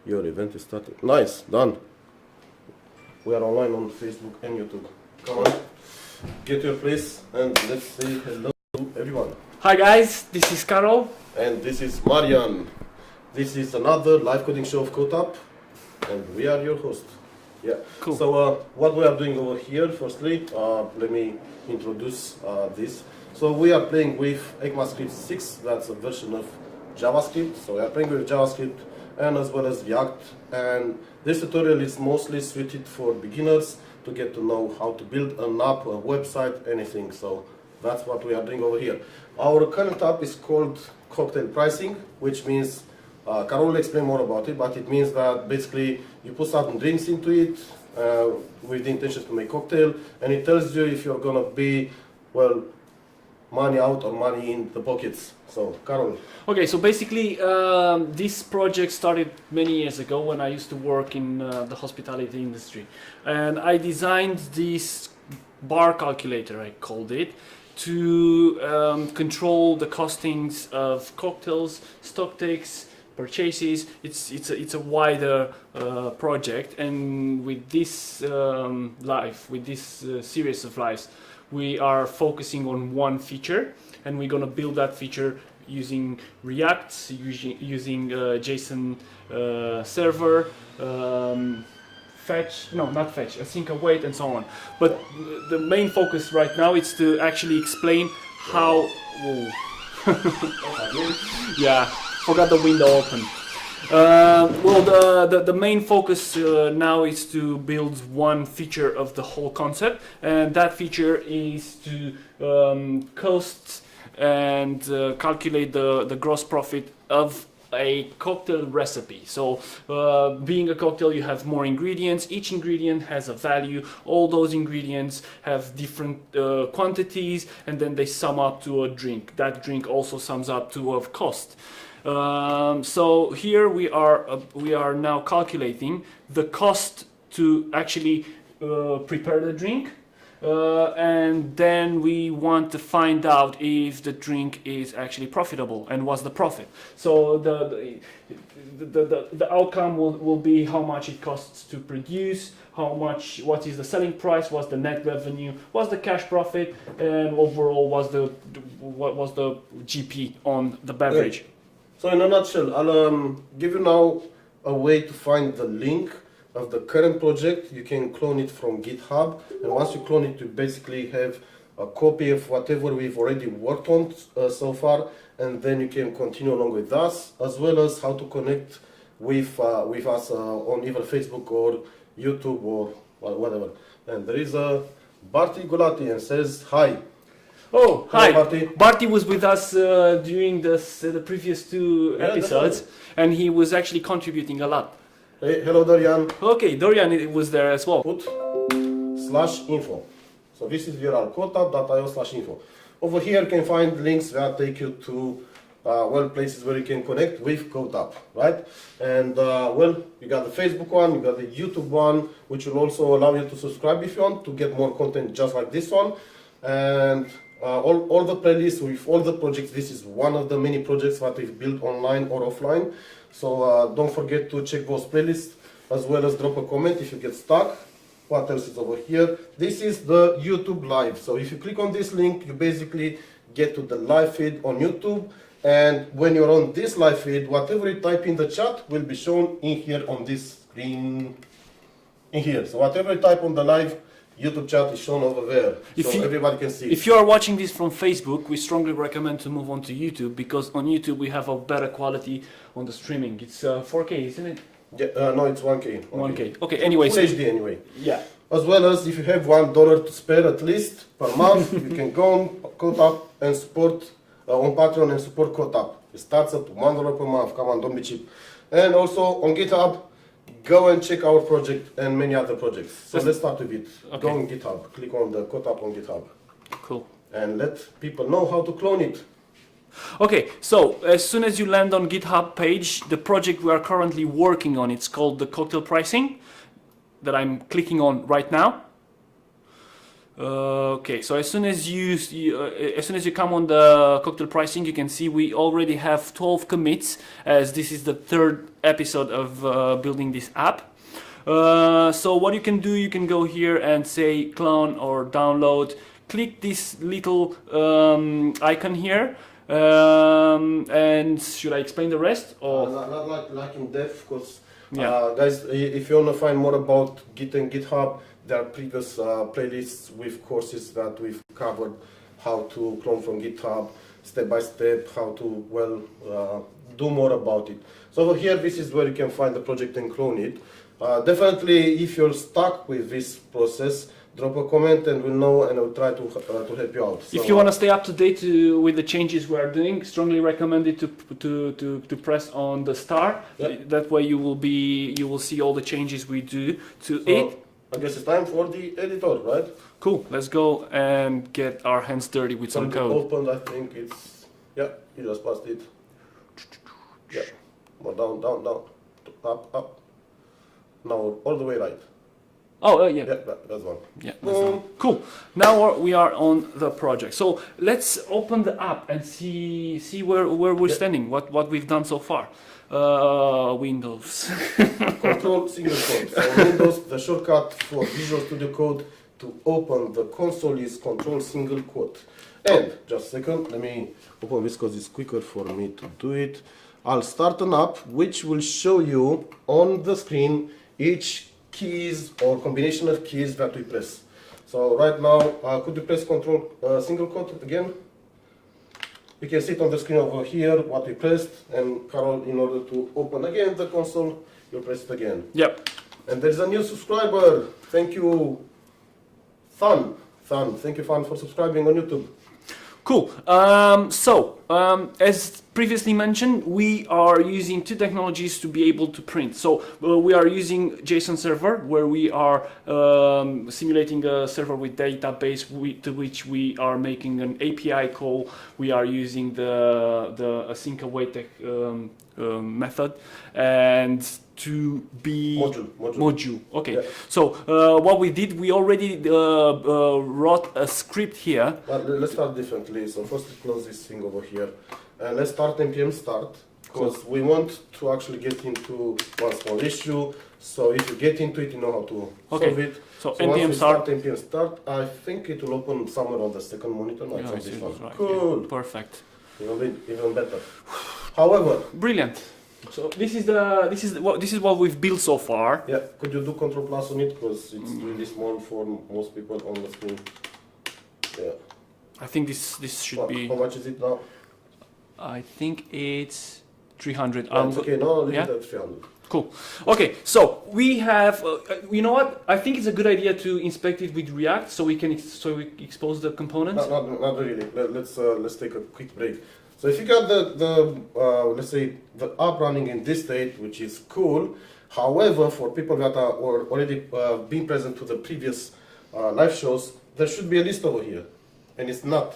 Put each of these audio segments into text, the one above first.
Your event is starting. Nice, done. We are online on Facebook and YouTube. Come on, get your place and let's say hello to everyone. Hi guys, this is Karol. And this is Marian. This is another live coding show of CodeTap, and we are your host. Yeah. Cool. So what we are doing over here, firstly, let me introduce this. So we are playing with ECMAScript 6, that's a version of JavaScript. So we are playing with JavaScript and as well as React. And this tutorial is mostly suited for beginners to get to know how to build an app, a website, anything. So that's what we are doing over here. Our current app is called cocktail pricing, which means Karol will explain more about it, but it means that basically you put certain drinks into it with the intention to make cocktail, and it tells you if you're gonna be, well, money out or money in the pockets. So, Karol. Okay, so basically this project started many years ago when I used to work in the hospitality industry. And I designed this bar calculator, I called it, to control the costings of cocktails, stock takes, purchases. It's a wider project, and with this series of lives, we are focusing on one feature, and we're gonna build that feature using React, using JSON server, fetch, no, not fetch, async await, and so on. But the main focus right now is to actually explain how. Whoa. Yeah, forgot the window open. Well, the main focus now is to build one feature of the whole concept, and that feature is to cost and calculate the gross profit of a cocktail recipe. So being a cocktail, you have more ingredients. Each ingredient has a value. All those ingredients have different quantities, and then they sum up to a drink. That drink also sums up to a cost. So here we are now calculating the cost to actually prepare the drink, and then we want to find out if the drink is actually profitable and what's the profit. So the outcome will be how much it costs to produce, what is the selling price, what's the net revenue, what's the cash profit, and overall what was the GP on the beverage. Okay. So in a nutshell, I'll give you now a way to find the link of the current project. You can clone it from GitHub, and once you clone it, you basically have a copy of whatever we've already worked on so far, and then you can continue along with us, as well as how to connect with us on either Facebook or YouTube or whatever. And there is a Barty Gulati and says hi. Oh, hi! Hello, Barty was with us during the previous two episodes, and he was actually contributing a lot. Hey, hello Dorian. Okay, Dorian was there as well. Put /info. So this is URL codetap.io/info. Over here you can find links that take you to well, places where you can connect with CodeTap, right? And well, you got the Facebook one, you got the YouTube one, which will also allow you to subscribe if you want to get more content just like this one. And all the playlists with all the projects. This is one of the many projects that we've built online or offline. So don't forget to check those playlists, as well as drop a comment if you get stuck. What else is over here? This is the YouTube live. So if you click on this link, you basically get to the live feed on YouTube. And when you're on this live feed, whatever you type in the chat will be shown in here on this screen in here. So whatever you type on the live YouTube chat is shown over there, so everybody can see. If you are watching this from Facebook, we strongly recommend to move on to YouTube, because on YouTube we have a better quality on the streaming. It's 4K, isn't it? Yeah, no, it's 1K. 1K. Okay, anyway. Full HD anyway. Yeah. As well as if you have $1 to spare at least per month, you can go on CodeTap and support on Patreon and support CodeTap. It starts at $1 per month. Come on, don't be cheap. And also on GitHub, go and check our project and many other projects. So let's start with it. Okay. Go on GitHub, click on the CodeTap on GitHub. Cool. And let people know how to clone it. Okay, so as soon as you land on GitHub page, the project we are currently working on, it's called the cocktail pricing, that I'm clicking on right now. Okay, so as soon as you come on the cocktail pricing, you can see we already have 12 commits, as this is the third episode of building this app. So what you can do, you can go here and say clone or download. Click this little icon here, and should I explain the rest? Or not like in depth, because yeah. guys, if you want to find more about Git and GitHub, there are previous playlists with courses that we've covered how to clone from GitHub, step by step, how to do more about it. So over here, this is where you can find the project and clone it. Definitely, if you're stuck with this process, drop a comment and we'll know, and I'll try to help you out. So, if you want to stay up to date with the changes we are doing, strongly recommend it to press on the star. Yep. That way you will see all the changes we do to it. I guess it's time for the editor, right? Cool. Let's go and get our hands dirty with some code. Opened, I think it's you just passed it. Yeah, more down, up. Now all the way right. Oh, yeah. Yeah, that's one. Yeah, that's one. Cool. Now we are on the project. So let's open the app and see where we're standing, what we've done so far. Windows. Control single quote. So Windows, the shortcut for Visual Studio Code to open the console is Control single quote. And just a second, let me open this because it's quicker for me to do it. I'll start an app which will show you on the screen each keys or combination of keys that we press. So right now, could you press Control single quote again? You can see it on the screen over here what we pressed, and Carol, in order to open again the console, you press it again. Yep. And there's a new subscriber. Thank you, Thun. Thank you, Thun, for subscribing on YouTube. Cool. As previously mentioned, we are using two technologies to be able to print. So we are using JSON server, where we are simulating a server with database to which we are making an API call. We are using the async await method, and to be module. Okay. Yeah. So what we did, we already wrote a script here. Well, let's start differently. So first, close this thing over here, and let's start npm start, because we want to actually get into one small issue. So if you get into it, you know how to solve it. So npm start. I think it will open somewhere on the second monitor. No, it's on this one. Right. Cool. Yeah. Perfect. Even better. However, brilliant. So this is what we've built so far. Yeah, could you do Control Plus on it, because it's really small for most people on the screen. Yeah. I think this should be. How much is it now? I think it's 300. Okay, no, leave it at 300. Cool. Okay, so we have. You know what? I think it's a good idea to inspect it with React, so we can expose the components. Not really. Let's take a quick break. So if you got the let's say the app running in this state, which is cool. However, for people that are already been present to the previous live shows, there should be a list over here, and it's not.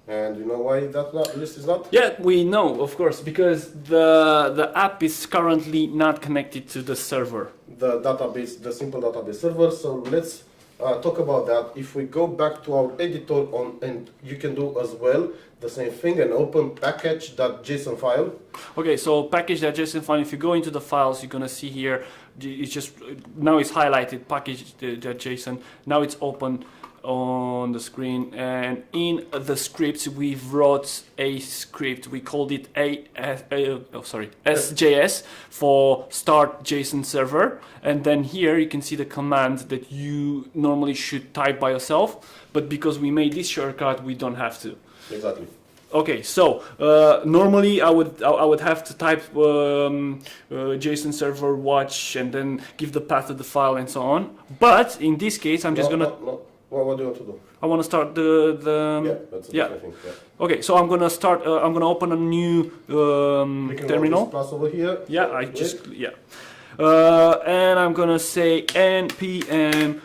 And you know why that list is not? Yeah, we know, of course, because the app is currently not connected to the server. The database, the simple database server. So let's talk about that. If we go back to our editor and you can do as well the same thing and open package.json file. Okay, so package.json file. If you go into the files, you're gonna see here. It's just now it's highlighted package.json. Now it's open on the screen, and in the scripts we wrote a script. We called it SJS for start JSON server, and then here you can see the command that you normally should type by yourself, but because we made this shortcut, we don't have to. Exactly. Okay, so normally I would have to type JSON server watch and then give the path to the file and so on. But in this case, I'm just gonna. No. What do you want to do? I want to start the yeah, that's a different thing. Yeah. Okay, so I'm gonna start. I'm gonna open a new terminal. Plus over here. Yeah, and I'm gonna say npm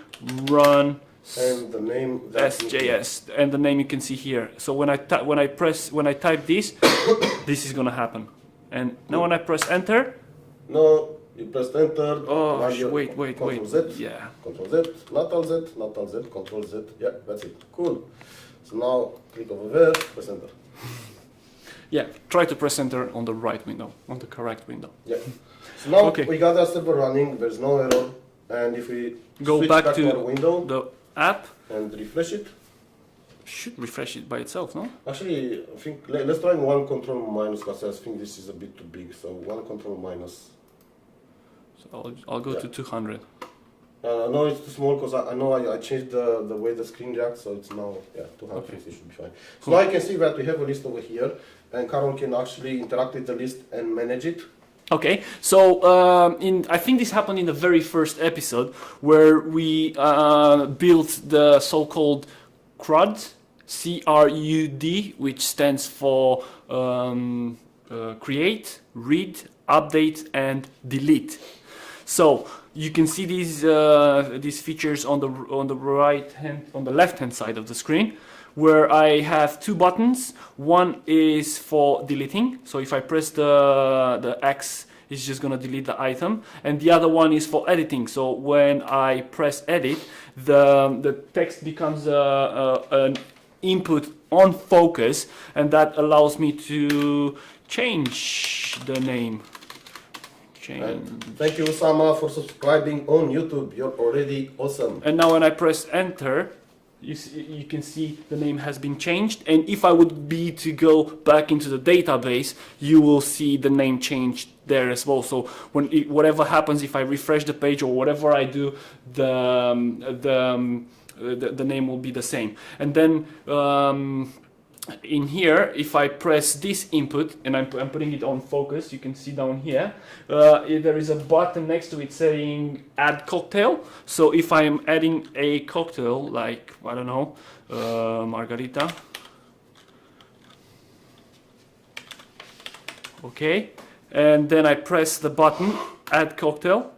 run and the name SJS, and the name you can see here. So when I type this, this is gonna happen. And now when I press enter. No, You press enter. Oh, you wait. Control Z. Yeah. Control Z. Not Alt Z. Not Alt Z. Control Z. Yeah, that's it. Cool. So now click over there. Press enter. Yeah. Try to press enter on the right window, on the correct window. Yeah. So now Okay. we got our server running. There's no error. And if we Go switch back to our window the app. and refresh it. Should refresh it by itself, no? Actually, I think let's try one control minus because I think this is a bit too big. So one control minus. So I'll go to 200. No, it's too small because I know I changed the way the screen reacts, so it's now 250 should be fine. So Cool. now you can see that we have a list over here, and Carol can actually interact with the list and manage it. Okay, so I think this happened in the very first episode where we built the so-called CRUD, C-R-U-D, which stands for create, read, update, and delete. So you can see these features on the left hand side of the screen, where I have two buttons. One is for deleting, so if I press the X, it's just gonna delete the item, and the other one is for editing. So when I press edit, the text becomes an input on focus, and that allows me to change the name. And thank you, Osama, for subscribing on YouTube. You're already awesome. And now when I press enter, you can see the name has been changed. And if I would be to go back into the database, you will see the name changed there as well. So whatever happens, if I refresh the page or whatever I do, the name will be the same. And then in here, if I press this input and I'm putting it on focus, you can see down here, there is a button next to it saying add cocktail. So if I'm adding a cocktail, like, I don't know, margarita. Okay. And then I press the button add cocktail.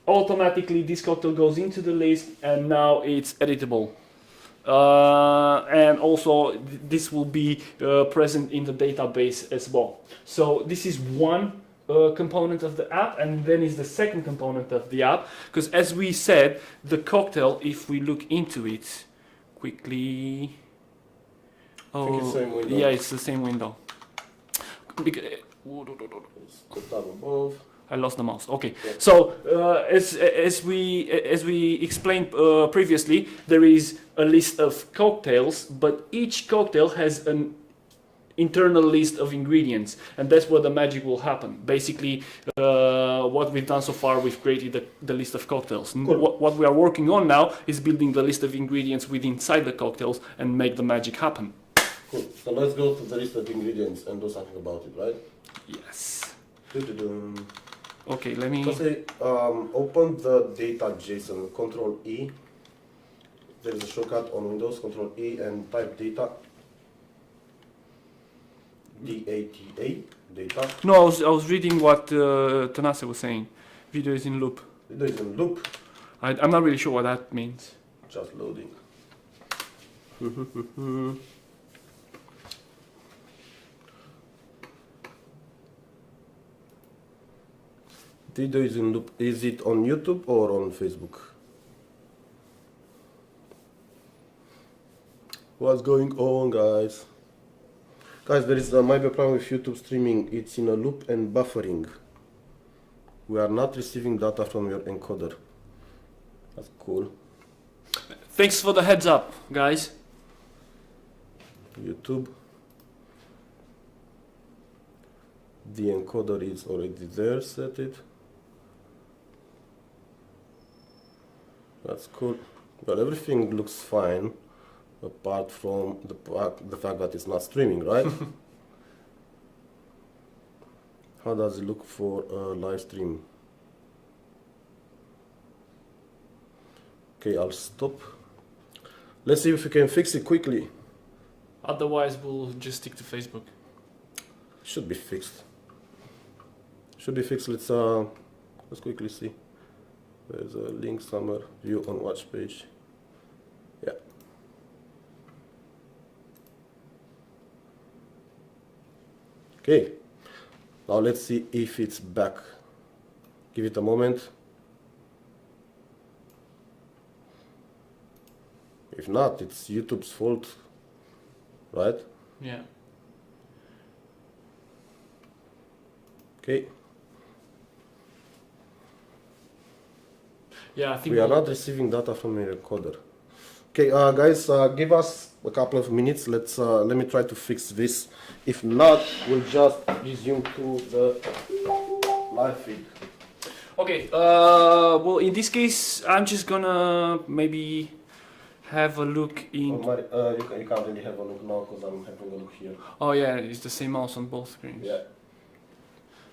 Automatically this cocktail goes into the list and now it's editable. And also this will be present in the database as well. So this is one component of the app, and then is the second component of the app, because as we said, the cocktail, if we look into it quickly, it's the same window. yeah, it's the same window. I lost the mouse. Okay, yeah. So as we explained previously, there is a list of cocktails, but each cocktail has an internal list of ingredients, and that's where the magic will happen. Basically, what we've done so far, we've created the list of cocktails. Cool. What we are working on now is building the list of ingredients within inside the cocktails and make the magic happen. Cool. So let's go to the list of ingredients and do something about it, right? Yes. Okay, let me... So say, open the data JSON, Control E. There is a shortcut on Windows, Control E, and type data. D-A-T-A, data. No, I was reading what Tanase was saying. Video is in loop. Video is in loop. I'm not really sure what that means. Just loading. Video is in loop. Is it on YouTube or on Facebook? What's going on, guys? Guys, there is might be a problem with YouTube streaming. It's in a loop and buffering. We are not receiving data from your encoder. That's cool. Thanks for the heads up, guys. YouTube. The encoder is already there, set it. That's cool. Well, everything looks fine, apart from the fact that it's not streaming, right? How does it look for a live stream? Okay, I'll stop. Let's see if we can fix it quickly. Otherwise, we'll just stick to Facebook. Should be fixed. Should be fixed. Let's quickly see. There's a link somewhere. View on watch page. Yeah. Okay. Now let's see if it's back Give it a moment. If not, it's YouTube's fault, right? Yeah. Okay. Yeah, I think We are not receiving data from a recorder. Okay, guys, give us a couple of minutes. Let me try to fix this. If not, we'll just resume to the live feed. Okay. Well, in this case, I'm just gonna maybe have a look in. You can't really have a look now because I'm having a look here. Oh yeah, it's the same mouse on both screens. Yeah.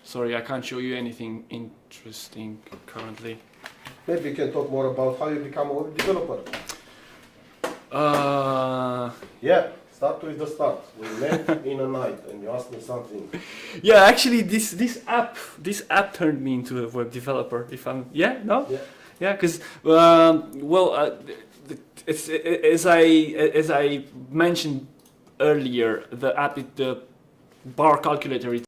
Sorry, I can't show you anything interesting currently. Maybe you can talk more about how you become a web developer. Yeah, start with the start. We met in a night and you asked me something. Yeah, actually, this app turned me into a web developer. If I'm no because it's as I mentioned earlier, the app the bar calculator.